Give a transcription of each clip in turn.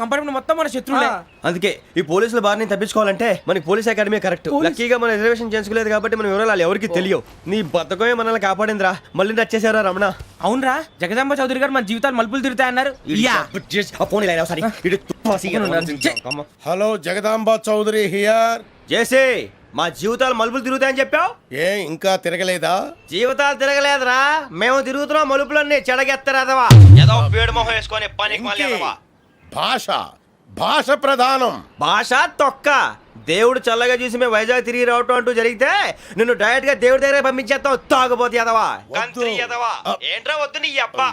Compartment మొత్తం మన శత్రువులే. అందుకే ఈ పోలీసుల బారిని తప్పించుకోవాలంటే మనకి పోలీస్ అకాడమీ కరెక్ట్. లక్కీగా మనం రిజర్వేషన్ చేసుకోలేదు కాబట్టి మన వివరాలు ఎవరికి తెలియవు. నీ బతకమే మనల్ని కాపాడిందిరా. మళ్ళీ వచ్చేసారా రమణ? అవునరా, జగదాంబ చౌదరి గారు మన జీవితాలు మలుపులు తిరుగుతాయన్నారు. Hello, Jagadamba Chowdary here. చేసే మా జీవితాలు మలుపులు తిరుగుతాయని చెప్పావు. ఇంకా తిరగలేదా? జీవితాలు తిరగలేదురా, మేము తిరుగుతున్నాం మలుపులన్నీ. చెడగెత్తరాదవా ఏదో పేడు మొహం వేసుకొని పనికి మళ్ళీ భాష భాష ప్రధానం. భాష తొక్క. దేవుడు చల్లగా చూసి మేము వైజాగ్ తిరిగి రావటం అంటూ జరిగితే నిన్ను డైరెక్ట్ గా దేవుడి దగ్గర పంపించేస్తాం. తాగబోతు ఎదవా, కంత్రి ఎదవా. ఏంట్రా వద్దు నీ అబ్బా.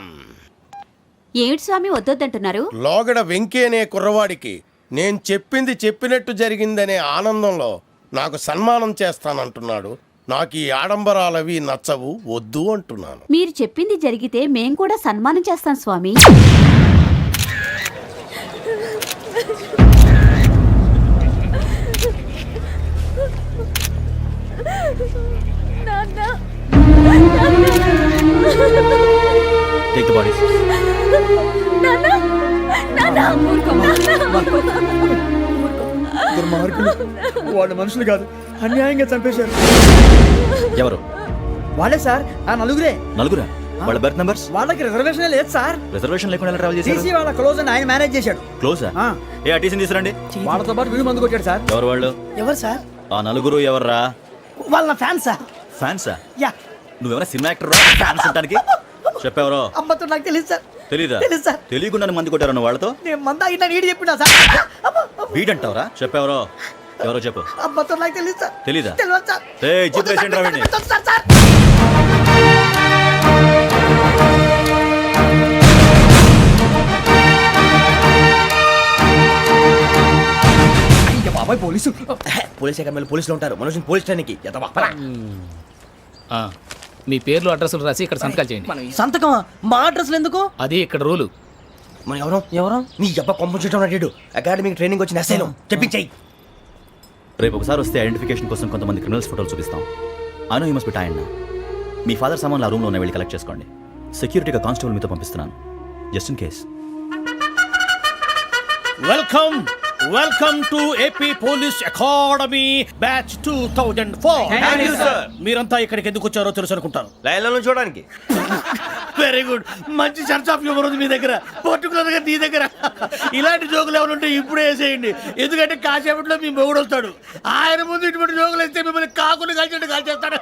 ఏమిటి స్వామి వద్దొద్దంటున్నారు? లోగడ వెంకీ అనే కుర్రవాడికి నేను చెప్పింది చెప్పినట్టు జరిగిందనే ఆనందంలో నాకు సన్మానం చేస్తానంటున్నాడు. నాకు ఈ ఆడంబరాలవి నచ్చవు, వద్దు అంటున్నాను. మీరు చెప్పింది జరిగితే మేం కూడా సన్మానం చేస్తాం స్వామి. Take the bodies. వాళ్ళు మనుషులు కాదు, అన్యాయంగా చంపేశారు. ఎవరు? వాళ్ళే సార్, ఆ నలుగురే. నలుగురా? వాళ్ళ బర్త్ నంబర్స్? వాళ్ళకి రిజర్వేషన్ లేదు సార్. రిజర్వేషన్ లేకుండా ఎలా ట్రావెల్ చేశారు? టీసీ వాళ్ళ క్లోజ్ అని ఆయన మేనేజ్ చేశాడు. క్లోజా? ఏ ఆ టీసీని తీసుకురండి. వాళ్ళతో పాటు వీడు మందు కొట్టాడు సార్. ఎవరు వాళ్ళు? ఎవరు సార్? ఆ నలుగురు ఎవర్రా? వాళ్ళ ఫ్యాన్స్ సార్. ఫ్యాన్సా? యా. నువ్వెవరా సినిమా యాక్టర్ రా ఫ్యాన్స్ అంటానికి? చెప్పావరో? అమ్మతో నాకు తెలియదు సార్. తెలీదా? తెలుసు సార్. తెలియకుండా మంది కొట్టారన్న వాళ్ళతో? నేను మంద అయినా నీడి చెప్పినా సార్. వీడంటావరా? చెప్పావరో? ఎవరో చెప్పు. అమ్మతో నాకు తెలియదు సార్. తెలీదా? తెలియదు సార్. చెప్పేసి రావండి. బాబాయ్ పోలీసు. పోలీస్ అకాడమీలో పోలీసులు ఉంటారు. మనుషులు పోలీస్ స్టేషన్కి ఎదవా. మీ పేర్లు అడ్రస్లు రాసి ఇక్కడ సంతకాలు చేయండి. సంతకమా? మా అడ్రస్లు ఎందుకు? అది ఇక్కడ రూలు. మనం ఎవరు నీ అబ్బా పంపించడం అడిగాడు. అకాడమిక్ ట్రైనింగ్ వచ్చిన అసైలం చెప్పించాయి. రేపు ఒకసారి వస్తే ఐడెంటిఫికేషన్ కోసం కొంతమంది క్రిమినల్స్ ఫోటోలు చూపిస్తాం. I know you must be tired now. Me father సామాన్లు ఆ రూమ్లో ఉన్న వెళ్ళి కలెక్ట్ చేసుకోండి. సెక్యూరిటీగా కానిస్టేబుల్ మీతో పంపిస్తున్నాను, just in case. Welcome to AP police academy batch 2004. మీరంతా ఇక్కడికి ఎందుకు వచ్చారో తెలుసు అనుకుంటాను. లైన్లో చూడడానికి. వెరీ గుడ్, మంచి చర్చ్ ఆఫ్ హ్యూమర్ ఉంది మీ దగ్గర, పర్టికులర్ గా నీ దగ్గర. ఇలాంటి జోకులు ఏమైనా ఉంటే ఇప్పుడే వేసేయండి, ఎందుకంటే కాసేపట్లో మీ మొగుడు వస్తాడు. ఆయన ముందు ఇటువంటి జోకులు వేస్తే మిమ్మల్ని కాకుని కాల్చేట్టు కాల్చేస్తాడు.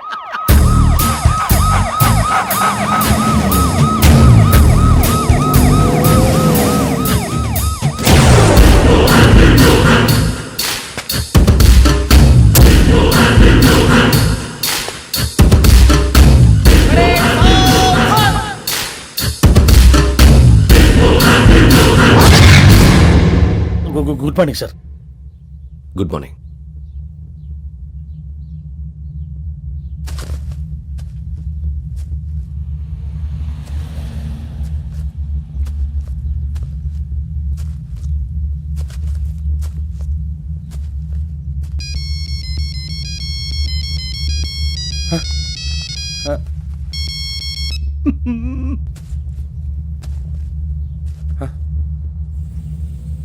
Good morning sir. Good morning.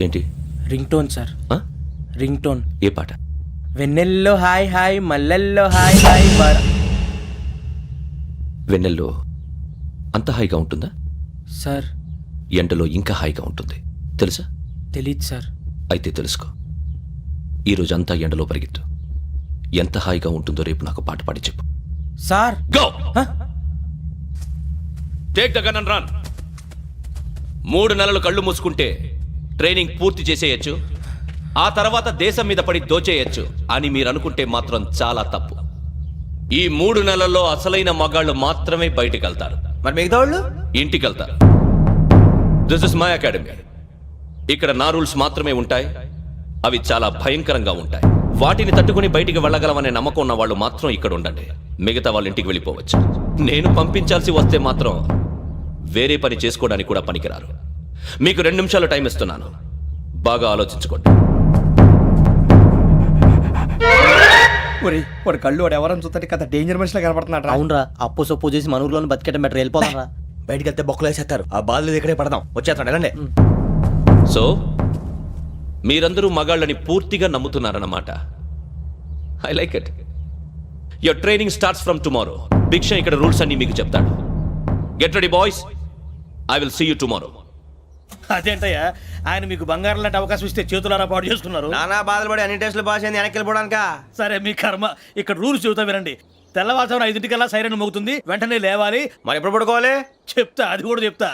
ఏంటి? Ring tone sir. Ring tone. ఏ పాట? వెన్నెల్లో హాయ్ హాయ్, మల్లెల్లో హాయ్ హాయ్. వెన్నెల్లో అంత హాయిగా ఉంటుందా సార్? ఎండలో ఇంకా హాయిగా ఉంటుంది తెలుసా? తెలీదు సార్. అయితే తెలుసుకో. ఈరోజు అంతా ఎండలో పరిగెత్తు. ఎంత హాయిగా ఉంటుందో రేపు నాకు పాట పాడి చెప్పు. Sir go. Take the gun and run. 3 నెలలు కళ్ళు మూసుకుంటే ట్రైనింగ్ పూర్తి చేసేయచ్చు, ఆ తర్వాత దేశం మీద పడి దోచేయచ్చు అని మీరు అనుకుంటే మాత్రం చాలా తప్పు. ఈ 3 నెలల్లో అసలైన మగాళ్ళు మాత్రమే బయటికి వెళ్తారు. మరి మిగతా వాళ్ళు ఇంటికి వెళ్తారు. This is my academy. ఇక్కడ నా రూల్స్ మాత్రమే ఉంటాయి. అవి చాలా భయంకరంగా ఉంటాయి. వాటిని తట్టుకుని బయటికి వెళ్ళగలమనే నమ్మకం ఉన్న వాళ్ళు మాత్రం ఇక్కడ ఉండండి. మిగతా వాళ్ళు ఇంటికి వెళ్ళిపోవచ్చు. నేను పంపించాల్సి వస్తే మాత్రం వేరే పని చేసుకోవడానికి కూడా పనికిరారు. మీకు 2 నిమిషాలు టైం ఇస్తున్నాను, బాగా ఆలోచించుకోండి. వాడు కళ్ళు వాడు ఎవరని చూస్తే కదా డేంజర్ మనిషిలో కనపడుతున్నాడు. అవునరా, అప్పు సొప్పు చేసి మన ఊర్లో బతికేయడం బెటర్. వెళ్ళిపోతారా? బయటికి వెళ్తే బొక్కలు వేసేస్తారు. ఆ బాధలు ఇక్కడే పడదాం. వచ్చేస్తాడు. వెళ్ళండి. సో మీరందరూ మగాళ్ళని పూర్తిగా నమ్ముతున్నారన్నమాట. I like it. Your training starts from tomorrow. Bhiksha ఇక్కడ రూల్స్ అన్ని మీకు చెప్తాడు. Get ready boys, I will see you tomorrow. అదేంటయ్యా, ఆయన మీకు బంగారం లాంటి అవకాశం ఇస్తే చేతులారా పాటు చేసుకున్నారు. నానా బాధలు పడి అన్ని టెస్టులు పాస్ అయింది, వెనక్కి వెళ్ళిపోవడానికా? సరే మీ కర్మ. ఇక్కడ రూల్స్ చెబుతా వినండి. తెల్లవారుజామున 5 సైరన్ మోగుతుంది, వెంటనే లేవాలి. మరి ఎప్పుడు పడుకోవాలి? చెప్తా, అది కూడా చెప్తా.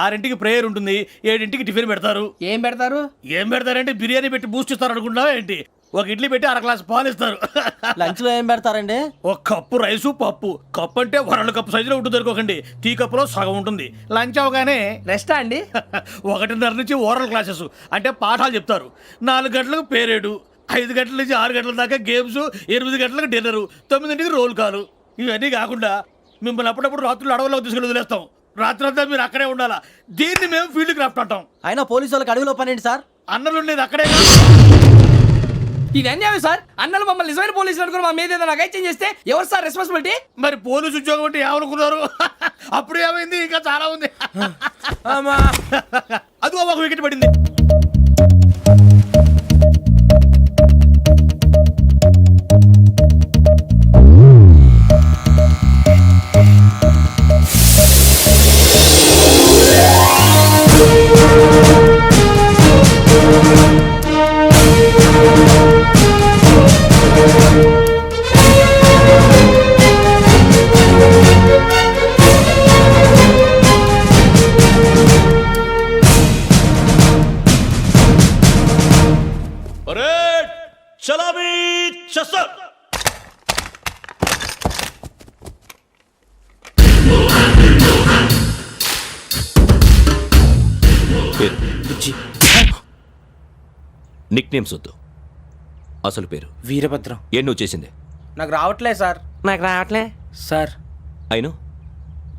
6 ప్రేయర్ ఉంటుంది, 7 టిఫిన్ పెడతారు. ఏం పెడతారు? ఏం పెడతారంటే బిర్యానీ పెట్టి బూస్ట్ ఇస్తారు అనుకుంటున్నావా ఏంటి? ఒక ఇడ్లీ పెట్టి 1 గ్లాస్ పాలు ఇస్తారు. లంచ్ లో ఏం పెడతారండి? ఒక కప్పు రైసు పప్పు. కప్పు అంటే 1 కప్పు సైజులో ఉంటుంది అనుకోకండి. టీ కప్పులో సగం ఉంటుంది. లంచ్ అవగానే రెస్టా అండి? 1:30 నుంచి ఓరల్ క్లాసెస్ అంటే పాఠాలు చెప్తారు. 4 గంటలకు పేరేడు, 5 గంటల నుంచి 6 గంటల దాకా గేమ్స్, 8 గంటలకు డిన్నరు, 9 రోల్ కాలు. ఇవన్నీ కాకుండా మిమ్మల్ని అప్పుడప్పుడు రాత్రులు అడవుల్లో తీసుకెళ్ళి వదిలేస్తాం. రాత్రి అంతా మీరు అక్కడే ఉండాలా. దీన్ని మేము ఫీల్డ్ క్రాఫ్ట్ అంటాం. అయినా పోలీసు వాళ్ళకి అడవిలో పని ఏంటి సార్? అన్నలు ఉండేది అక్కడే. ఇది అన్యాయం సార్. అన్నలు మమ్మల్ని నిజమైన పోలీసులు అనుకుని మా మీద ఏదైనా చేంజ్ చేస్తే ఎవరు సార్ రెస్పాన్సిబిలిటీ? మరి పోలీసు ఉద్యోగం అంటే ఏమనుకున్నారు? అప్పుడు ఏమైంది, ఇంకా చాలా ఉంది. అది ఒక వికెట్ పడింది. చలామీ చసర్. నిక్ నేమ్స్ వద్దు, అసలు పేరు. వీరభద్రం. ఏం నువ్వు చేసింది? నాకు రావట్లే సార్. నాకు రావట్లే sir. I know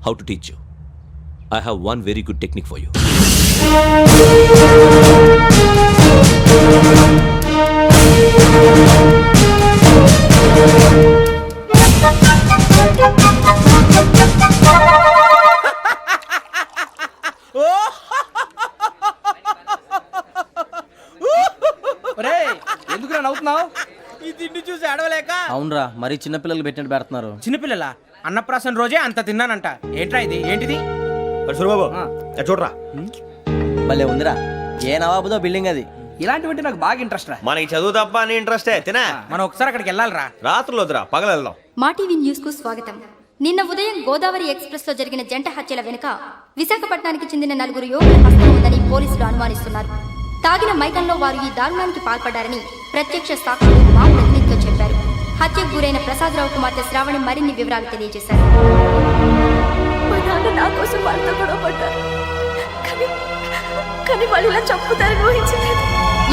how to teach you. I have one very good technique for you. ఎందుకు నవ్వుతున్నావు? ఈ తిండి చూసి అడవలేక. అవునరా, మరి చిన్నపిల్లలు పెట్టినట్టు పెడుతున్నారు. చిన్నపిల్లల అన్నప్రాసన రోజే అంత తిన్నానంట. ఏంట్రా ఇది? ఏంటిది? సూరిబాబు చూడరా, భలే ఉందిరా. ఏ నవాబుదో బిల్డింగ్ అది. ఇలాంటివంటే నాకు బాగా ఇంట్రెస్ట్ రా. మనకి చదువు తప్ప అని ఇంట్రెస్టే. తినా మనం ఒకసారి అక్కడికి వెళ్ళాలిరా. రాత్రులు వద్దురా, పగలు వెళ్దాం. మా టీవీ న్యూస్ కు స్వాగతం. నిన్న ఉదయం గోదావరి ఎక్స్ప్రెస్ లో జరిగిన జంట హత్యల వెనుక విశాఖపట్నానికి చెందిన 4 యువకుల హస్తం ఉందని పోలీసులు అనుమానిస్తున్నారు. తాగిన మైకంలో వారు ఈ దారుణానికి పాల్పడ్డారని ప్రత్యక్ష సాక్షులు మా ప్రతినిధితో చెప్పారు. హత్యకు గురైన ప్రసాదరావు కుమార్తె శ్రావణి మరిన్ని వివరాలు తెలియజేశారు. నా కోసం వాళ్ళతో గొడవ పడ్డారు, కానీ వాళ్ళు ఇలా చంపుతారని ఊహించలేదు.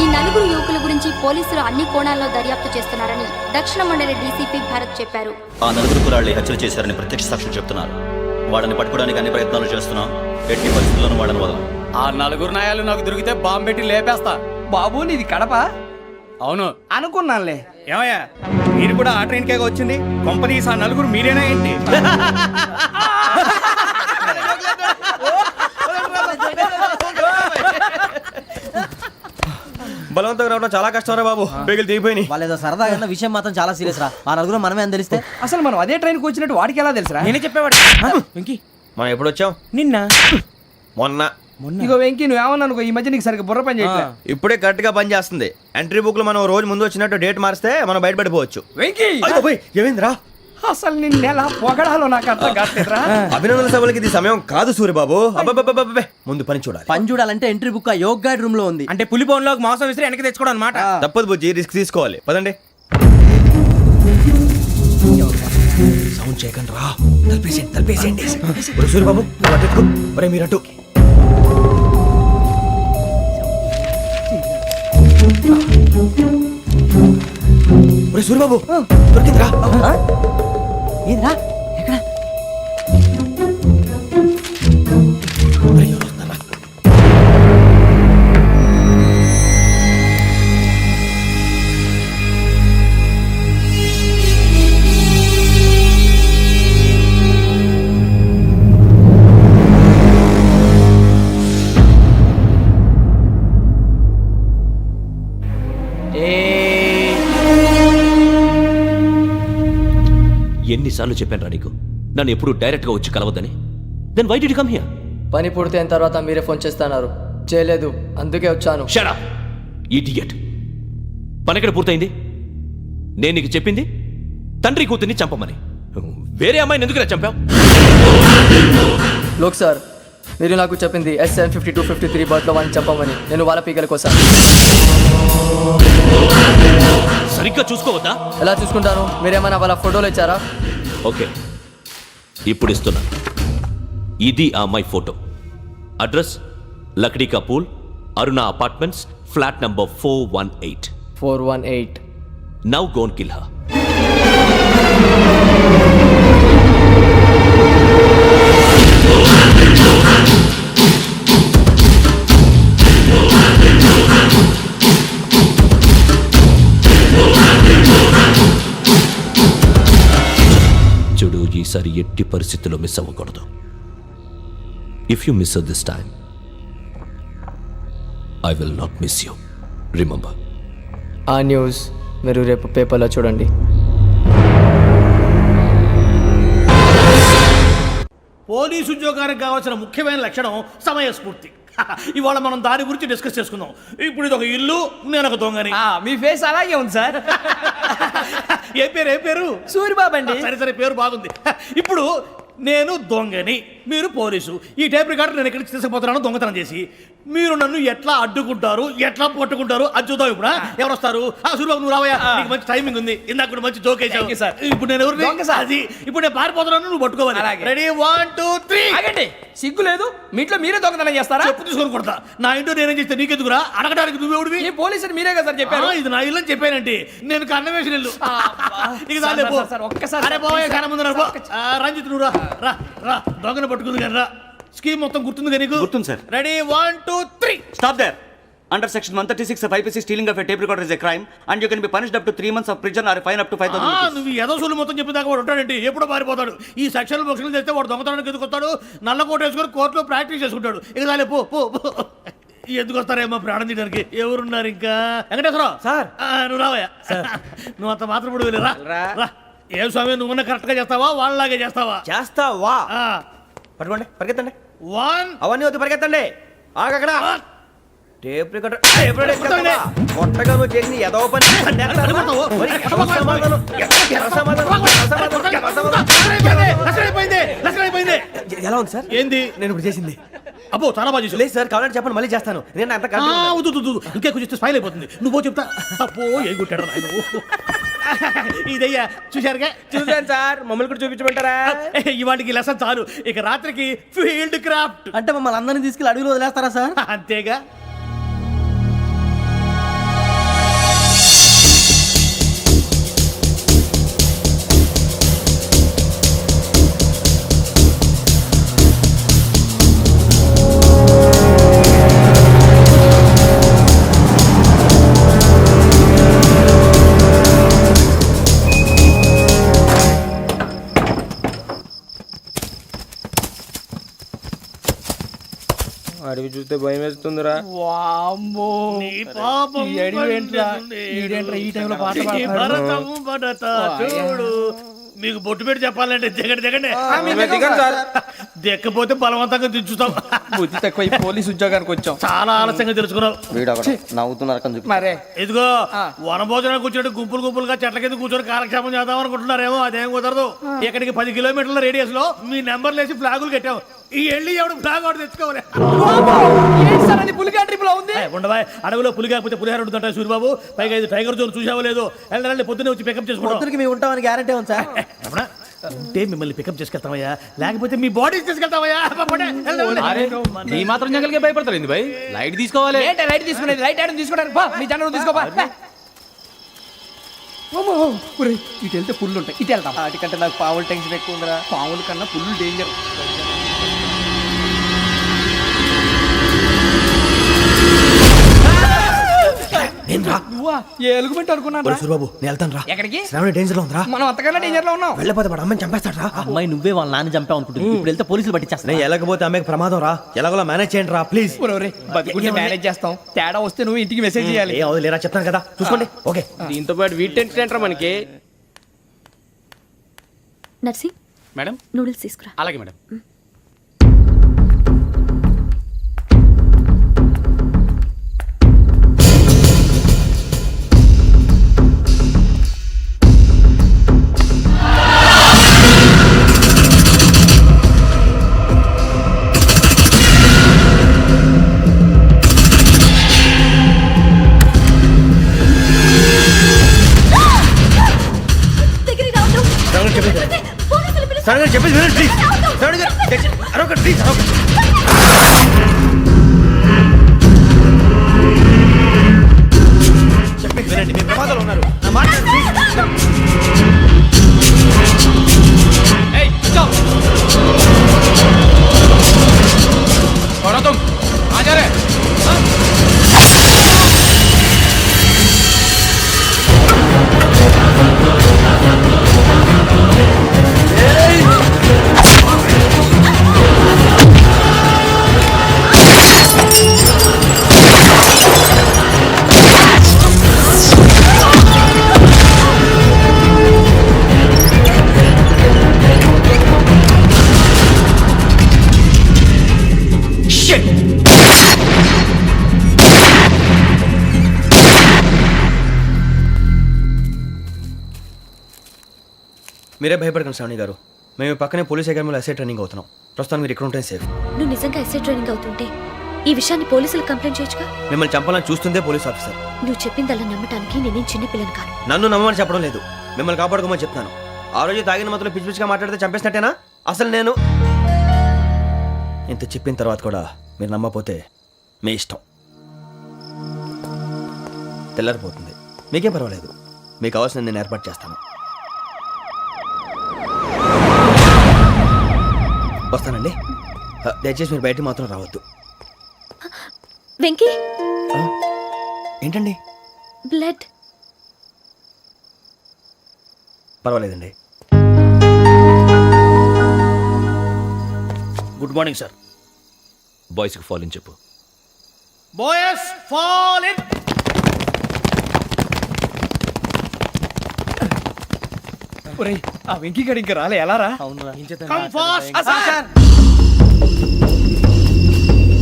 ఈ 4 యువకుల గురించి పోలీసులు అన్ని కోణాల్లో దర్యాప్తు చేస్తున్నారని దక్షిణ మండలి డీసీపీ భరత్ చెప్పారు. ఆ 4 కులాళ్ళే హత్యలు చేశారని ప్రత్యక్ష సాక్షులు చెప్తున్నారు. వాళ్ళని పట్టుకోవడానికి అన్ని ప్రయత్నాలు చేస్తున్నాం. ఎట్టి పరిస్థితుల్లోనూ వాళ్ళని వదలం. ఆ 4 నాయాలు నాకు దొరికితే బాంబు పెట్టి లేపేస్తా. బాబు నీది కడప? అవును అనుకున్నానులే. ఏమయ్యా, మీరు కూడా ఆ ట్రైన్ కేగా వచ్చింది? కొంపదీసి ఆ 4 మీరేనా ఏంటి? బలవంతంగా రావడం చాలా కష్టం రా బాబు. బేగులు దిగిపోయినాయి. వాళ్ళేదో సరదాగా విషయం మాత్రం చాలా సీరియస్ రా. ఆ నలుగురు మనమే అని తెలిస్తే అసలు మనం అదే ట్రైన్కి వచ్చినట్టు వాడికి ఎలా తెలుసురా? నేనే చెప్పేవాడు. వెంకీ, మనం ఎప్పుడు వచ్చాం? నిన్న మొన్న. ఇగో వెంకీ, నువ్వేమన్నా అనుకో, ఈ మధ్య నీకు సరిగ్గా బుర్ర పని చేయట్లే. ఇప్పుడే కరెక్ట్ గా పని చేస్తుంది. ఎంట్రీ బుక్ లో మనం రోజు ముందు వచ్చినట్టు డేట్ మారిస్తే మనం బయటపడిపోవచ్చు. వెంకీ, ఏమైందిరా? అసలు నిన్న ఎలా పొగడాలో నాకు అర్థం కాట్లేదురా. అభినందన సభలకి ఇది సమయం కాదు సూర్యబాబు. అబ్బబ్బబ్బబ్బబ్బే, ముందు పని చూడాలి. పని చూడాలంటే ఎంట్రీ బుక్ ఆ యోగ్ గైడ్ రూమ్ లో ఉంది. అంటే పులి బోన్ లోకి మాంసం విసిరి వెనక్కి తెచ్చుకోవడం అనమాట. తప్పదు బుజ్జి, రిస్క్ తీసుకోవాలి. పదండి. సౌండ్ చేయకండి రా. తలపేసేయండి. సూర్యబాబు మీరట్టు. సూర్యబాబు దొరికిందిరా. ఏంద్రా? ఎక్కడ? ఎన్నిసార్లు చెప్పాను రా నీకు నన్ను ఎప్పుడు డైరెక్ట్ గా వచ్చి కలవద్దని. Then why did you come here? పని పూర్తయిన తర్వాత మీరే ఫోన్ చేస్తున్నారు. చేయలేదు, అందుకే వచ్చాను. Shut up idiot. పని ఎక్కడ పూర్తయింది? నేను నీకు చెప్పింది తండ్రి కూతుర్ని చంపమని. వేరే అమ్మాయిని ఎందుకు చంపావు? లోక్ సార్, మీరు నాకు చెప్పింది S75253 బర్త్లో వాళ్ళని చంపమని. నేను వాళ్ళ పీకల కోసం. సరిగ్గా చూసుకోవద్దా? ఎలా చూసుకుంటాను? మీరేమైనా వాళ్ళ ఫోటోలు ఇచ్చారా? ఓకే, ఇప్పుడు ఇస్తున్నాను. ఇది ఆ అమ్మాయి ఫోటో. అడ్రస్ లక్డీ కా pool, Aruna apartments, flat number 418. 418. Now go and kill her. చూడు, ఈసారి ఎట్టి పరిస్థితుల్లో మిస్ అవ్వకూడదు. If you miss this time I will not miss you. Remember. ఆ న్యూస్ మీరు రేపు పేపర్లో చూడండి. పోలీసు ఉద్యోగానికి కావాల్సిన ముఖ్యమైన లక్షణం సమయస్ఫూర్తి. ఇవాళ మనం దాని గురించి డిస్కస్ చేసుకుందాం. ఇప్పుడు ఇది ఒక ఇల్లు, నేను ఒక దొంగని. మీ ఫేస్ అలాగే ఉంది సార్. ఏ పేరు? సూరిబాబు అండి. సరే పేరు బాగుంది. ఇప్పుడు నేను దొంగని, మీరు పోలీసు. ఈ టైప్ రికార్డు నేను ఎక్కడికి తీసుకుపోతున్నాను దొంగతనం చేసి. మీరు నన్ను ఎట్లా అడ్డుకుంటారు, ఎట్లా పట్టుకుంటారు అది చూద్దాం. ఇప్పుడు ఎవరు వస్తారు? సూరిబాబు నువ్వు రావయ్యా, నీకు మంచి టైమింగ్ ఉంది. ఇందాక కూడా మంచి జోక్ వేసావు సార్. ఇప్పుడు నేను ఎవరు? అది ఇప్పుడు నేను పారిపోతున్నాను, నువ్వు పట్టుకోవాలి. రెడీ 1 2 3. ఆగండి, సిగ్గు లేదు? మీ ఇంట్లో మీరే దొంగతనం చేస్తారా? చెప్పు తీసుకొని కొడతా. నా ఇంట్లో నేనేం చేస్తే నీకెందుకురా? అడగడానికి నువ్వెవడివి? ఈ పోలీసులు మీరే కదా సార్ చెప్పారు. ఇది నా ఇల్లు అని చెప్పానంటే నేను కన్నవేసిన ఇల్లు. ఇక చాలే పో. ఒక్కసారి అరే బాబాయ్ కన్న ముందు రంజిత్ నువ్వు రా దొంగను పట్టుకుంది కానీ రా. స్కీమ్ మొత్తం గుర్తుంది కదా నీకు? గుర్తుంది sir. Ready 1 2 3. Stop there. Under section 136 of IPC, stealing of a tape recorder is a crime and you can be punished up to 3 months of prison or a fine up to 5,000 rupees. నువ్వు ఏదో సొల్లు మొత్తం చెప్పేదాకా వాడు ఉంటాడండి. ఎప్పుడో పారిపోతాడు. ఈ సెక్షన్ బొక్షన్లు చేస్తే వాడు దొంగతనానికి ఎందుకు వస్తాడు? నల్ల కోట వేసుకొని కోర్టులో ప్రాక్టీస్ చేసుకుంటాడు. ఇక చాలే పో. ఎందుకు వస్తారేమో ప్రాణం తీయడానికి. ఎవరున్నారు ఇంకా? వెంకటేశ్వరరావు సార్, నువ్వు రావయ్యా. నువ్వు అంత మాత్రం ఇప్పుడు వెళ్ళి రా. ఏం స్వామి, నువ్వు కరెక్ట్ గా చేస్తావా వాళ్ళలాగే చేస్తావా? చేస్తావా? పట్టుకోండి, పరిగెత్తండి. 1 అవన్నీ వద్దు, పరిగెత్తండి. ఆగక్కడ టేప్ రికార్డర్ కొట్టగా నువ్వు చేసింది ఏదో పని. ఎలా ఉంది సార్? ఏంది నేను ఇప్పుడు చేసింది? అబ్బో చాలా బాగా చేసావు. లేదు సార్, కావాలంటే చెప్పండి, మళ్ళీ చేస్తాను. నేను అంత ఇంకే కొంచెం స్మైల్ అయిపోతుంది. నువ్వు చెప్తా. అబ్బో ఏ గుట్టాడు ఆయన. ఇదయ్యా చూశారుగా? చూసాను సార్, మమ్మల్ని కూడా చూపించమంటారా? ఇవాటికి లెసన్ చాలు. ఇక రాత్రికి ఫీల్డ్ క్రాఫ్ట్. అంటే మమ్మల్ని అందరినీ తీసుకెళ్ళి అడుగులో వదిలేస్తారా సార్? అంతేగా. అడవి చూస్తే భయం వేస్తుందిరా. నీ పాపం ఈ టైంలో పాట భరతం భరత చూడు. మీకు బొట్టు పెట్టి చెప్పాలంటే దిగండి. దిక్కపోతే బలవంతంగా దించుతాం. బుద్ధి తక్కువ, పోలీసు ఉద్యోగానికి వచ్చాం. చాలా ఆలస్యంగా తెలుసుకున్నావు. నవ్వుతున్నారు. మరే ఇదిగో వనభోజనానికి కూర్చోటి గుంపులుగా చెట్ల కింద కూర్చొని కాలక్షేపం చేద్దాం అనుకుంటున్నారేమో. అదేం కుదరదు. ఇక్కడికి 10 కిలోమీటర్ల రేడియస్ లో మీ నెంబర్లు వేసి ఫ్లాగులు కట్టాం. ఈ వెళ్ళి ఎవడు ఫ్లాగ్ ఆర్డర్ తెచ్చుకోవాలి. ఉండవా, అడవిలో పులి కాకపోతే పులిహార ఉంటుంట సూరిబాబు. పైగా ఇది టైగర్ జోన్ చూసావో లేదో. వెళ్ళండి, పొద్దున్నే వచ్చి పికప్ చేసుకుంటాం. మేము ఉంటామని గ్యారంటీ ఉంది సార్. ఉంటే మిమ్మల్ని పికప్ చేసుకెళ్తామయ్యా, లేకపోతే మీ బాడీ తీసుకెళ్తామయ్యా. ఈ మాత్రం జంగల్కే భయపడతారు భయ్. లైట్ తీసుకోవాలి. లైట్ తీసుకునేది లైట్ ఐటమ్ తీసుకోవడానికి మీ జనం తీసుకోపా. ఇటు వెళ్తే పుల్లు ఉంటాయి, ఇటు వెళ్తాం. వాటికంటే నాకు పావులు టెన్షన్ ఎక్కువ ఉందిరా. పావుల కన్నా పుల్లు డేంజర్. నేను రా నువ్వా ఏ ఎలుగుబెట్టి అనుకున్నాను సూరిబాబు నేను వెళ్తాను రా. ఎక్కడికి శ్రావణి డేంజర్ లో ఉందిరా. మనం అంతకన్నా డేంజర్ లో ఉన్నాం. వెళ్ళపోతే వాడు అమ్మని చంపేస్తాడు రా. అమ్మాయి నువ్వే వాళ్ళ నాన్న చంపావు అనుకుంటుంది. ఇప్పుడు వెళ్తే పోలీసులు పట్టించేస్తా. నేను వెళ్ళకపోతే అమ్మకి ప్రమాదం రా. ఎలాగోలా మేనేజ్ చేయండి రా ప్లీజ్. బతుకుంటే మేనేజ్ చేస్తాం. తేడా వస్తే నువ్వు ఇంటికి మెసేజ్ చేయాలి. ఏ అవదు లేరా చెప్తాను కదా చూసుకోండి. ఓకే దీంతో పాటు వీటి ఏంట్రా మనకి. నర్సి మేడం నూడిల్స్ తీసుకురా. అలాగే మేడం. దగ్గరికి రావద్దు. పోలీసులు పిలుస్తారు. సడన్ గా చెప్పేసి వినండి ప్లీజ్. సడన్ గా అరొకటి ప్లీజ్ అరొకటి. చెప్పేసి వినండి మీరు ప్రమాదాలు ఉన్నారు. నా మాట ప్లీజ్. ఏయ్ चुप छोड़ो तुम आ जा रहे మీరే భయపడకండి శ్రావణి గారు. మేము పక్కనే పోలీస్ అకాడమీలో ఎస్ఐ ట్రైనింగ్ అవుతున్నాం. ప్రస్తుతం మీరు ఇక్కడ ఉంటే సేఫ్. నువ్వు నిజంగా ఎస్ఐ ట్రైనింగ్ అవుతుంటే ఈ విషయాన్ని పోలీసులకు కంప్లైంట్ చేయొచ్చుగా. మిమ్మల్ని చంపాలని చూస్తుందే పోలీస్ ఆఫీసర్. నువ్వు చెప్పిందల్లా నమ్మటానికి నేనేం చిన్న పిల్లని కాను. నన్ను నమ్మమని చెప్పడం లేదు, మిమ్మల్ని కాపాడుకోమని చెప్తున్నాను. ఆ రోజు తాగిన మొదలు పిచ్చి పిచ్చిగా మాట్లాడితే చంపేసినట్టేనా? అసలు నేను ఇంత చెప్పిన తర్వాత కూడా మీరు నమ్మపోతే మీ ఇష్టం. తెల్లారిపోతుంది, మీకేం పర్వాలేదు. మీకు కావాల్సిన నేను ఏర్పాటు చేస్తాను. వస్తానండి. దయచేసి మీరు బయటికి మాత్రం రావద్దు. వెంకీ ఏంటండి? బ్లడ్. పర్వాలేదండి. Good morning sir. బాయ్స్ కి ఫాల్ ఇన్ చెప్పు. Boys fall in. ఒరేయ్ ఆ వెంకీ గడి ఇంకా రాలే. ఎలా రా? Come fast sir.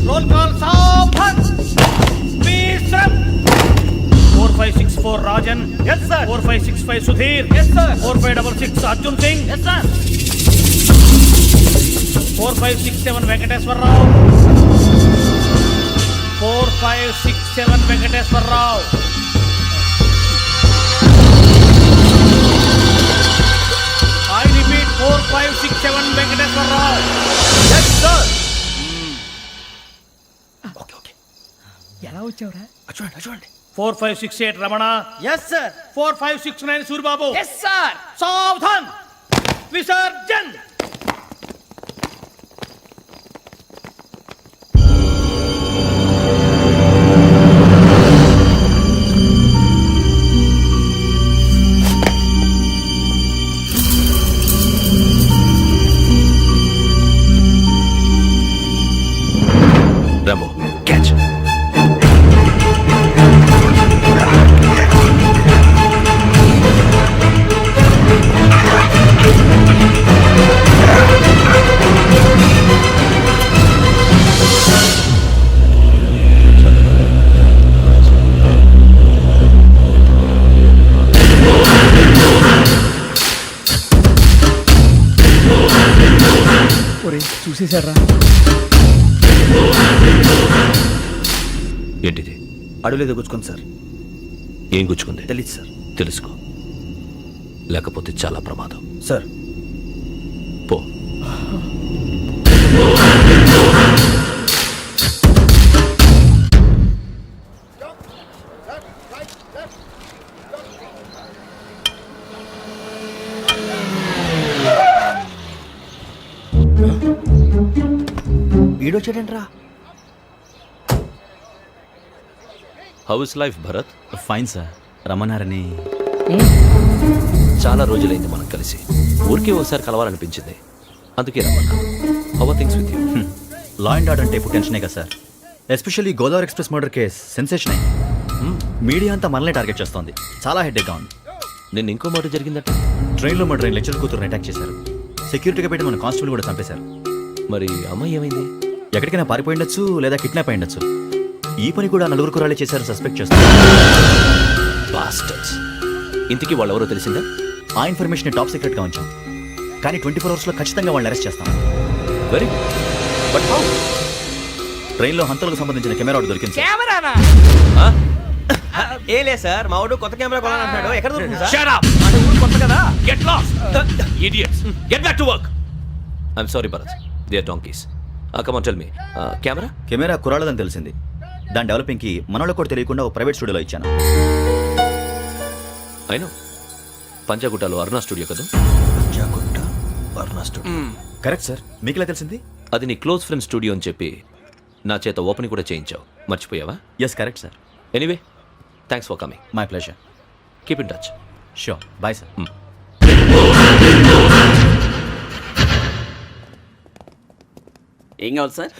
Roll call సావధాన్. విశ్రమ్. 4564 Rajan. yes sir. 4565 Sudheer. yes sir. 4566 Arjun Singh. yes sir. 4567 Venkateswara Rao. 4567 Venkateswara Rao. I repeat 4567 Venkateswara Rao. yes sir. Okay okay ఎలా వచ్చావురా? చూడండి చూడండి. 4568 Ramana. Yes sir. 4569 Suribabu. Yes sir. సావధాన్. విసర్జన్. Rambo catch. ఒరేయ్ చూసేశారా? ఏంటిది? అడవిలో గుచ్చుకుంది సార్. ఏం గుచ్చుకుంది? తెలీదు సార్. తెలుసుకో, లేకపోతే చాలా ప్రమాదం. సార్ పో. వీడొచ్చాడంట్రా. How is life Bharat? Fine sir. రమ్మన్నారని. చాలా రోజులైంది మనం కలిసి. ఊరికే ఒకసారి కలవాలనిపించింది, అందుకే రమ్మన్నా. How are things with you? Law and order అంటే ఇప్పుడు టెన్షనే కదా sir. Especially Godavari express murder case sensation అయింది. మీడియా అంతా మనల్ని టార్గెట్ చేస్తోంది. చాలా హెడ్ఏక్గా ఉంది. నిన్న ఇంకో మాట జరిగిందట. ట్రైన్లో మా ట్రైన్ లెక్చర్ కూతురుని అటాక్ చేశారు. సెక్యూరిటీగా పెట్టి మన కానిస్టేబుల్ కూడా చంపేశారు. మరి అమ్మాయి ఏమైంది? ఎక్కడికైనా పారిపోయి ఉండొచ్చు, లేదా కిడ్నాప్ అయి ఉండొచ్చు. ఈ పని కూడా నలుగురు కురాలే చేశారు సస్పెక్ట్ చేస్తారు. బాస్టర్స్. ఇంతకీ వాళ్ళెవరో తెలిసిందా? ఆ ఇన్ఫర్మేషన్ టాప్ సీక్రెట్గా ఉంచాం, కానీ 24 అవర్స్లో ఖచ్చితంగా వాళ్ళని అరెస్ట్ చేస్తాం. Very but how? ట్రైన్లో హంతలకు సంబంధించిన కెమెరా ఒకటి దొరికింది సార్. కెమెరానా? ఏ లే సార్, మా వాడు కొత్త కెమెరా కొనాలంటున్నాడు. ఎక్కడ దొరుకుతుంది సార్? Shut up! అంటే ఊరు కొత్త కదా. Get lost! Idiots! Get back to work! I'm sorry, Bharat. They are donkeys. Come on, tell me. Camera? Camera కురాలదని తెలిసింది. దాని డెవలపింగ్కి మనలో కూడా తెలియకుండా ఒక ప్రైవేట్ స్టూడియోలో ఇచ్చాను. I know. పంజాగుట్టలో అరుణ స్టూడియో కదా? పంజాగుట్ట వర్ణ స్టూడియో. Correct sir. మీకు ఇలా తెలిసింది? అది నీ క్లోజ్ ఫ్రెండ్ స్టూడియో అని చెప్పి నా చేత ఓపెనింగ్ కూడా చేయించావు. మర్చిపోయావా? Yes correct sir. Anyway, thanks for coming. My pleasure. Keep in touch. Sure. Bye sir. ఏం కావాలి సార్?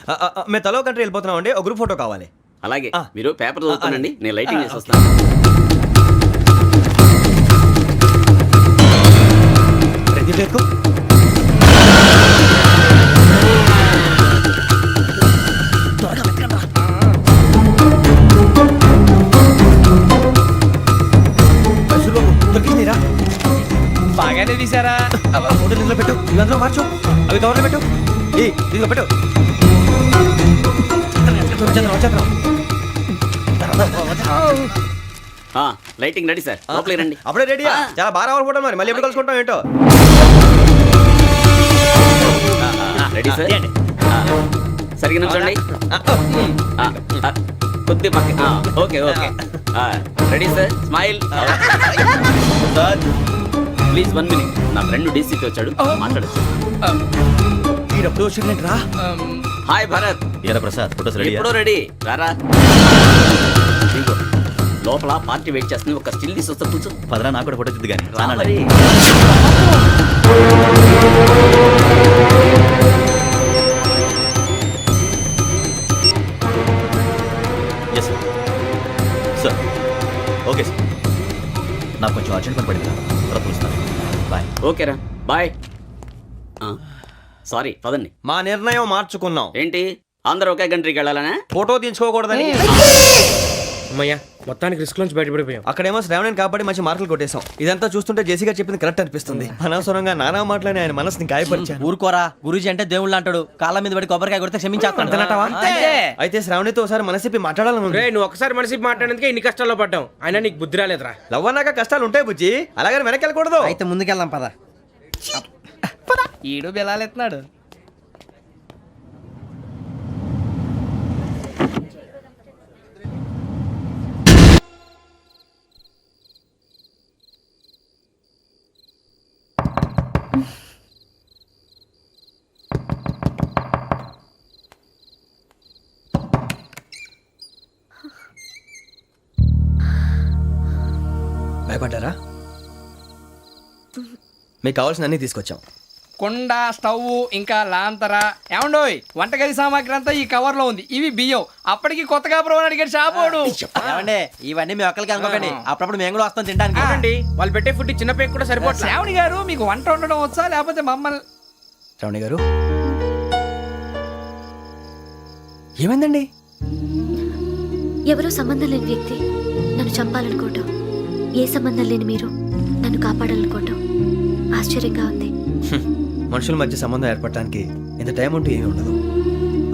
మేము తలో కంట్రీ వెళ్ళిపోతున్నాం అండి. ఒక గ్రూప్ ఫోటో కావాలి. అలాగే ఆ. మీరు పేపర్ చదువుతానండి, అలాగే. నేను లైటింగ్ చేసి ఓకే. వస్తాను. ప్రదీప్ ఎక్కు. దొరికిందిరా. బాగానే తీసారా? ఫోటో ఇందులో పెట్టు, ఇవందులో మార్చు, అవి కవర్లో పెట్టు. ఏ దీనిలో పెట్టు. వచ్చేద్దాం. లైటింగ్ రెడీ సార్, లోపలికి రండి. అప్పుడే రెడీ. చాలా బాగా రావాలి ఫోటో. మరి మళ్ళీ ఎప్పుడు కలుసుకుంటాం ఏంటో. Ready sir. సరిగ్గా నుంచోండి. కొద్ది పక్క. Okay okay. Ready sir. Smile. Please 1 minute. నా ఫ్రెండ్ డీసీకి వచ్చాడు, మాట్లాడచ్చు. ఈడప్పుడు వచ్చిందంటరా. హాయ్ భరత్. ఎరా ప్రసాద్, ఫోటోస్ రెడీ? ఎప్పుడో రెడీ. రారా. ఇదిగో, లోపల పార్టీ వెయిట్ చేస్తుంది. ఒక స్టిల్ తీసి వస్తా, కూర్చో. పదరా, నాకు కూడా ఫోటో తిద్దు కానీ. రా మరి. Yes sir. Sir okay sir. నాకు కొంచెం అర్జెంట్ పని పడింది, తర్వాత పిలుస్తాను. బాయ్. ఓకేరా, బాయ్. సారీ, పదండి. మా నిర్ణయం మార్చుకున్నాం. ఏంటి, అందరూ ఒకే కంట్రీకి వెళ్ళాలనే? ఫోటో తీసుకోకూడదని. అమ్మయ్యా, మొత్తానికి రిస్క్ నుంచి బయటపడిపోయాం. అక్కడేమో శ్రావణిని కాబట్టి మంచి మార్కులు కొట్టేశాం. ఇదంతా చూస్తుంటే జేసీగా చెప్పింది కరెక్ట్ అనిపిస్తుంది. అనవసరంగా నానా మాటలని ఆయన మనసుని గాయపరిచాను. ఊరుకోరా, గురూజీ అంటే దేవుళ్ళు అంటాడు. కాళ్ళ మీద పడి కొబ్బరికాయ కొడితే క్షమించేస్తానంటావా? అయితే శ్రావణితో ఒకసారి మనసిప్పి మాట్లాడాలను. రే, నువ్వు ఒకసారి మనిషి మాట్లాడేందుకే ఇన్ని కష్టాల్లో పడ్డాం. అయినా నీకు బుద్ధి రాలేదురా. లవ్ అన్నాక కష్టాలు ఉంటాయి బుజ్జి, అలాగని వెనక్కి వెళ్ళకూడదు. అయితే ముందుకెళ్దాం పద. ఈడు బెలాలెత్తున్నాడు. భయపడ్డారా? మీకు కావాల్సిన అన్ని తీసుకొచ్చాం. కుండ, స్టవ్, ఇంకా లాంతర. ఏమండోయ్, వంటగది సామాగ్రి అంతా ఈ కవర్ లో ఉంది. ఇవి బియ్యం. అప్పటికి కొత్తగా బ్రౌన్ అడిగాడు షాపోడు. ఏమండి, ఇవన్నీ మీ ఒక్కరికి అనుకోకండి. అప్పుడప్పుడు మేము కూడా వస్తాం తినడానికి. వాళ్ళు పెట్టే ఫుడ్ చిన్న పేక్ కూడా సరిపోతుంది. శ్రావణి గారు, మీకు వంట వండడం వచ్చా, లేకపోతే మమ్మల్ని? శ్రావణి గారు, ఏమైందండి? ఎవరో సంబంధం లేని వ్యక్తి నన్ను చంపాలనుకోవటం, ఏ సంబంధం లేని మీరు నన్ను కాపాడాలనుకోవటం ఆశ్చర్యంగా ఉంది. మనుషుల మధ్య సంబంధం ఏర్పడటానికి ఇంత టైం ఉంటూ ఏమీ ఉండదు.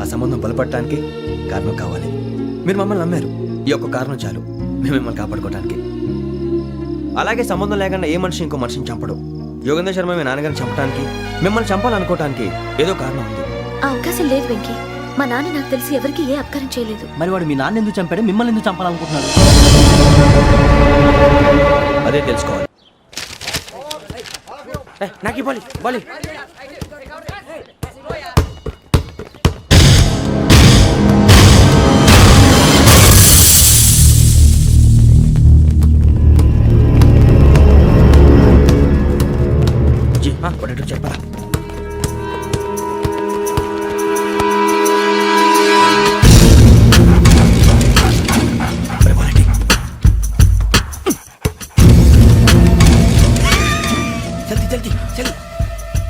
ఆ సంబంధం బలపడటానికి కారణం కావాలి. మీరు మమ్మల్ని నమ్మారు, ఈ ఒక్క కారణం చాలు మేము మిమ్మల్ని కాపాడుకోవడానికి. అలాగే సంబంధం లేకుండా ఏ మనిషి ఇంకో మనిషిని చంపడు. యోగేంద్ర శర్మ మీ నాన్నగారిని చంపడానికి, మిమ్మల్ని చంపాలనుకోవటానికి ఏదో కారణం ఉంది. ఆ అవకాశం లేదు వెంకీ. మా నాన్న నాకు తెలిసి ఎవరికి ఏ అపకారం చేయలేదు. మరి వాడు మీ నాన్న ఎందుకు చంపాడు, మిమ్మల్ని ఎందుకు చంపాలనుకుంటున్నాడు? అదే తెలుసుకోవాలి. నాకు బాలి బాలి.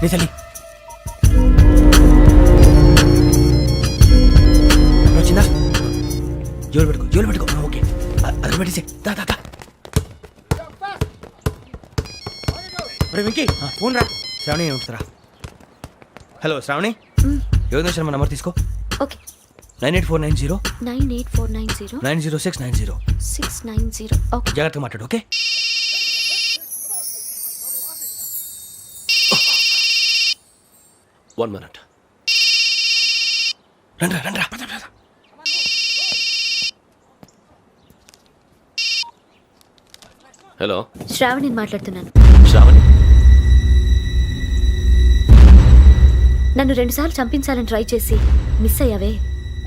నీ తల్లి వచ్చిందా? జోలు పెట్టుకో ఓకే. అది పెట్టేసి దా దా దా. వెంకీ ఫోన్ రా. శ్రావణి ఉంటుందిరా. హలో శ్రావణి, యోగేంద్ర శర్మ నంబర్ తీసుకో. ఓకే. 98490 98490 90690. 690. ఓకే. జాగ్రత్తగా మాట్లాడు ఓకే. One minute. రండ్రా హలో శ్రావణిని మాట్లాడుతున్నాను. శ్రావణి, నన్ను 2 సార్లు చంపించాలని ట్రై చేసి మిస్ అయ్యావే,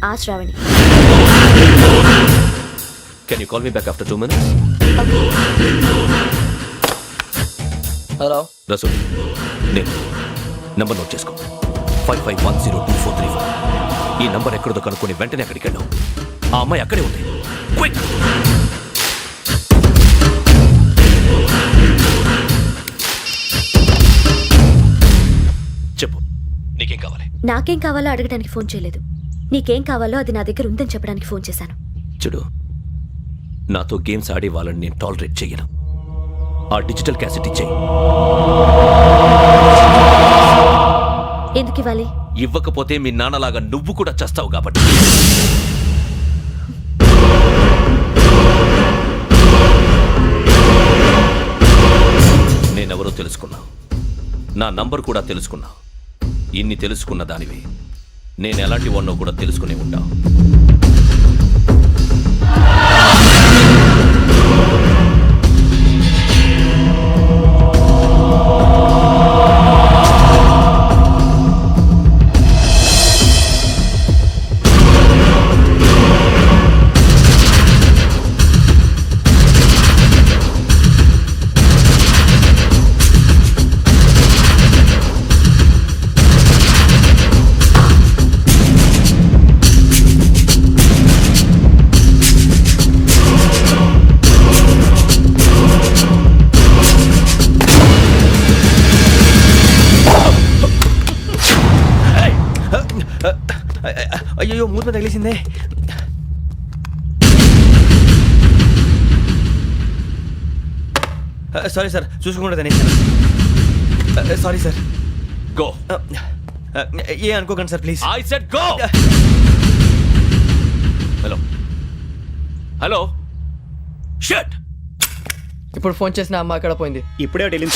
ఆ Shravani. Can you call me back after 2 minutes? Hello Rasu, నేను నంబర్ నోట్ చేసుకో. 55102435. ఈ నంబర్ ఎక్కడదో కనుక్కొని వెంటనే అక్కడికి వెళ్ళావు. ఆ అమ్మాయి అక్కడే ఉంది. క్విక్. చెప్పు, నీకేం కావాలి? నాకేం కావాలో అడగడానికి ఫోన్ చేయలేదు. నీకేం కావాలో అది నా దగ్గర ఉందని చెప్పడానికి ఫోన్ చేశాను. చూడు, నాతో గేమ్స్ ఆడే వాళ్ళని నేను టాలరేట్ చెయ్యను. ఆ డిజిటల్ క్యాసెట్ ఇచ్చేయి. ఎందుకు ఇవ్వాలి? ఇవ్వకపోతే మీ నాన్నలాగా నువ్వు కూడా చస్తావు కాబట్టి. నేనెవరో తెలుసుకున్నావు, నా నంబర్ కూడా తెలుసుకున్నావు. ఇన్ని తెలుసుకున్న దానివి నేను ఎలాంటి వాడినో కూడా తెలుసుకునే ఉంటావు. అయ్యో మూత తగిలేసిందే. సారీ సార్, చూసుకోకుండా తినేసాను. Sorry sir. గో. ఏ అనుకోకండి sir please. I said go. Hello hello. Shut. ఇప్పుడు ఫోన్ చేసిన అమ్మ అక్కడ పోయింది. ఇప్పుడే ఢిల్లీ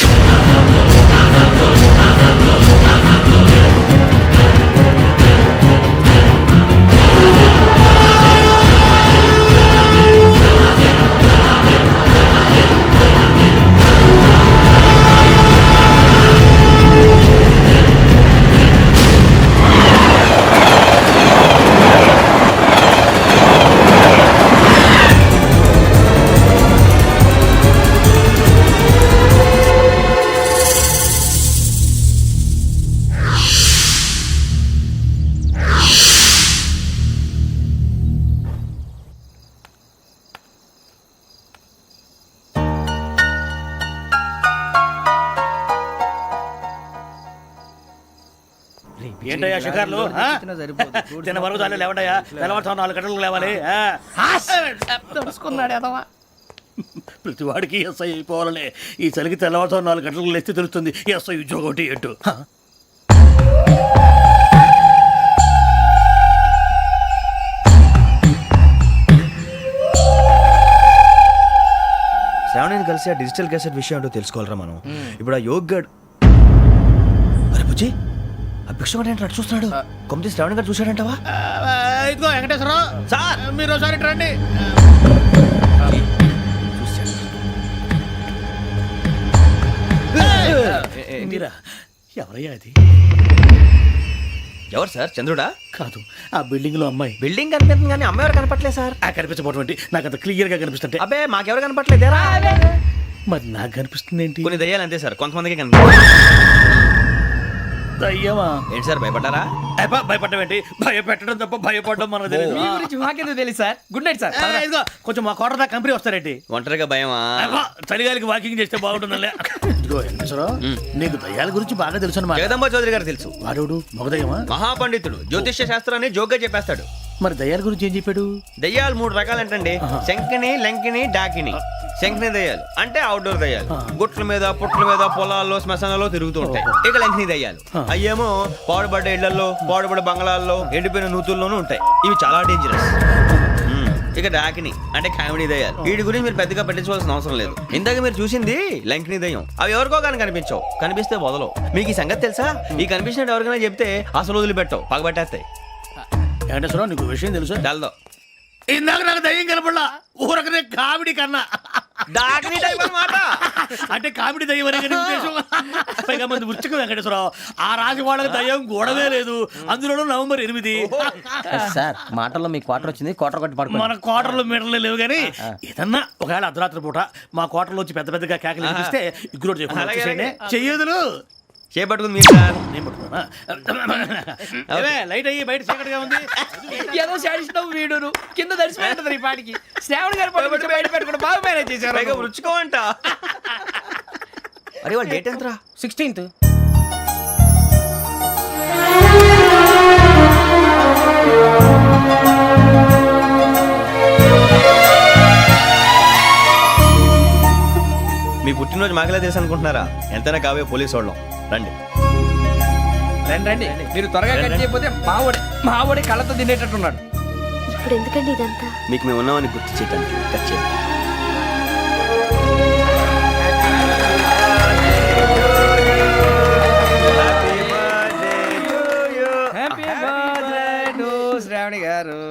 ఏంటయ్యా షికార్లు? తిన్న వరకు చాలే లేవండయ్యా. తెల్లవారుతాం 4 గంటలకు లేవాలి. తెలుసుకున్నాడు ఎదవా. ప్రతి వాడికి ఎస్ఐ అయిపోవాలనే. ఈ చలికి తెల్లవారుతాం 4 గంటలకు లేస్తే తెలుస్తుంది ఎస్ఐ ఉద్యోగం ఒకటి ఏంటో. శ్రావణిని కలిసి ఆ డిజిటల్ క్యాసెట్ విషయం ఏంటో తెలుసుకోవాలరా మనం. ఇప్పుడు ఆ యోగ్ గడ్. అరే బుజ్జి, ఆ భిక్షం ఏంటంటే అటు చూస్తున్నాడు. కొమ్మతి శ్రావణి గారు చూశాడంటవా? ఇదిగో వెంకటేశ్వరరావు సార్, మీరు ఒకసారి రండి. మీరా? ఎవరయ్యా అది? ఎవరు సార్? చంద్రుడా? కాదు, ఆ బిల్డింగ్ లో అమ్మాయి. బిల్డింగ్ కనిపిస్తుంది కానీ అమ్మ ఎవరు కనపట్లేదు సార్. కనిపించబోటువంటి నాకు అంత క్లియర్ గా కనిపిస్తుంటే. అబ్బే మాకెవరు కనపట్లేదేరా? మరి నాకు కనిపిస్తుంది ఏంటి? కొన్ని దయ్యాలు అంతే సార్, కొంతమందికి కనిపిస్తుంది. దయ్యమా? ఏంటి సార్ భయపడ్డారా? భయపడ్డం భయపెట్టడం తప్ప భయపడడం మనకు తెలియదు. మీ గురించి మాకెందుకు తెలుసు సార్. Good night sir. ఇదిగో కొంచెం మా కోట దాకా కంపెనీ వస్తారేంటి? ఒంటరిగా భయమా? చలిగాలికి వాకింగ్ చేస్తే బాగుంటుందిలే. ఇదిగో వెంకటేశ్వరరావు, నీకు దయ్యాల గురించి బాగా తెలుసు అన్నమాట. జగదంబ చౌదరి గారు తెలుసు. వాడు మగదయ్యమా? మహాపండితుడు, జ్యోతిష్య శాస్త్రాన్ని జోగ్గా చెప్పేస్తాడు. మరి దయ్యాల గురించి ఏం చెప్పాడు? దయ్యాలు 3 రకాలంటండి. శంకిని, లంకిని, డాకిని. శంకిని దయ్యాలు అంటే అవుట్డోర్ దయ్యాలు, గుట్ల మీద పుట్ల మీద పొలాల్లో శ్మశానాల్లో తిరుగుతూ ఉంటాయి. ఇక లంకిని దయ్యాలు అయ్యేమో పాడుబడ్డ ఇళ్లలో, పాడుబడ్డ బంగ్లాల్లో, ఎండిపోయిన నూతుల్లోనూ ఉంటాయి. ఇవి చాలా డేంజరస్. ఇక డాకిని అంటే కామెడీ దయ్యాలు. వీటి గురించి మీరు పెద్దగా పట్టించుకోవాల్సిన అవసరం లేదు. ఇందాక మీరు చూసింది లంకిని దయ్యం. అవి ఎవరికో కానీ కనిపించవు, కనిపిస్తే వదలవు. మీకు ఈ సంగతి తెలుసా? ఈ కనిపించినట్టు ఎవరికైనా చెప్తే అసలు వదిలిపెట్టవు, పగబట్టేస్తాయి. వెంకటేశ్వరరావు, నీకు విషయం తెలుసు? డల్దో ఇందాక నాకు దయ్యం కనపడలా, ఊరకనే కామెడీ కన్నా. డాకిని టైప్ అన్నమాట. అంటే కామెడీ దయ్యం అనే కదా ఉద్దేశం. పైగా మంది ఉచ్చకం వెంకటేశ్వరరావు. ఆ రాజు వాళ్ళకి దయ్యం గొడవే లేదు. అందులోనూ నవంబర్ 8. సార్ మాటల్లో మీ క్వార్టర్ వచ్చింది, క్వార్టర్ కొట్టి పడుకో. మన కోటర్లో మీటర్లు లేవు కానీ ఏదన్నా ఒకవేళ అర్ధరాత్రి పూట మా కోటర్లో వచ్చి పెద్ద పెద్దగా కేకలు వినిపిస్తే ఇగ్గురు చేయకుండా చెయ్యదులు చేపట్టుకుంది మీరు సార్. నేను పట్టుకున్నా. లైట్ అయ్యి బయట చీకటిగా ఉంది. ఏదో శాడిస్తావు వీడును కింద దర్శనం ఈ పాటికి. శ్రావణ్ గారు పట్టుకొచ్చి బయట పెట్టుకుంటే బాగా మేనేజ్ చేశారు. పైగా రుచుకోవంట. అరే వాళ్ళ డేట్ ఎంతరా? 16th. మీ పుట్టినరోజు మాకలే తెలుసు అనుకుంటున్నారా? ఎంతైనా కావే పోలీసు వాళ్ళం. రండి రండి రండి. మీరు త్వరగా కట్ చేయకపోతే మావడి కళ్ళతో తినేటట్టున్నాడు. ఇప్పుడు ఎందుకండి ఇదంతా? మీకు మేము ఉన్నామని గుర్తు చేయడానికి కట్ చేయండి. హ్యాపీ బర్త్డే టు శ్రావణి గారు.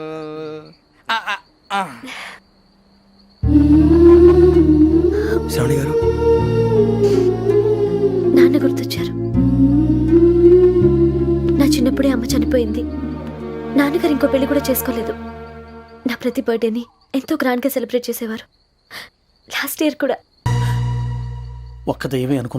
శ్రావణి గారు, నాన్న గుర్తొచ్చారు. నా చిన్నప్పుడే అమ్మ చనిపోయింది. నాన్నగారు ఇంకో పెళ్లి కూడా చేసుకోలేదు. నా ప్రతి బర్త్డేని ఎంతో గ్రాండ్గా సెలబ్రేట్ చేసేవారు. లాస్ట్ ఇయర్ కూడా. ఒక్క దయ్యమే అనుకున్నా.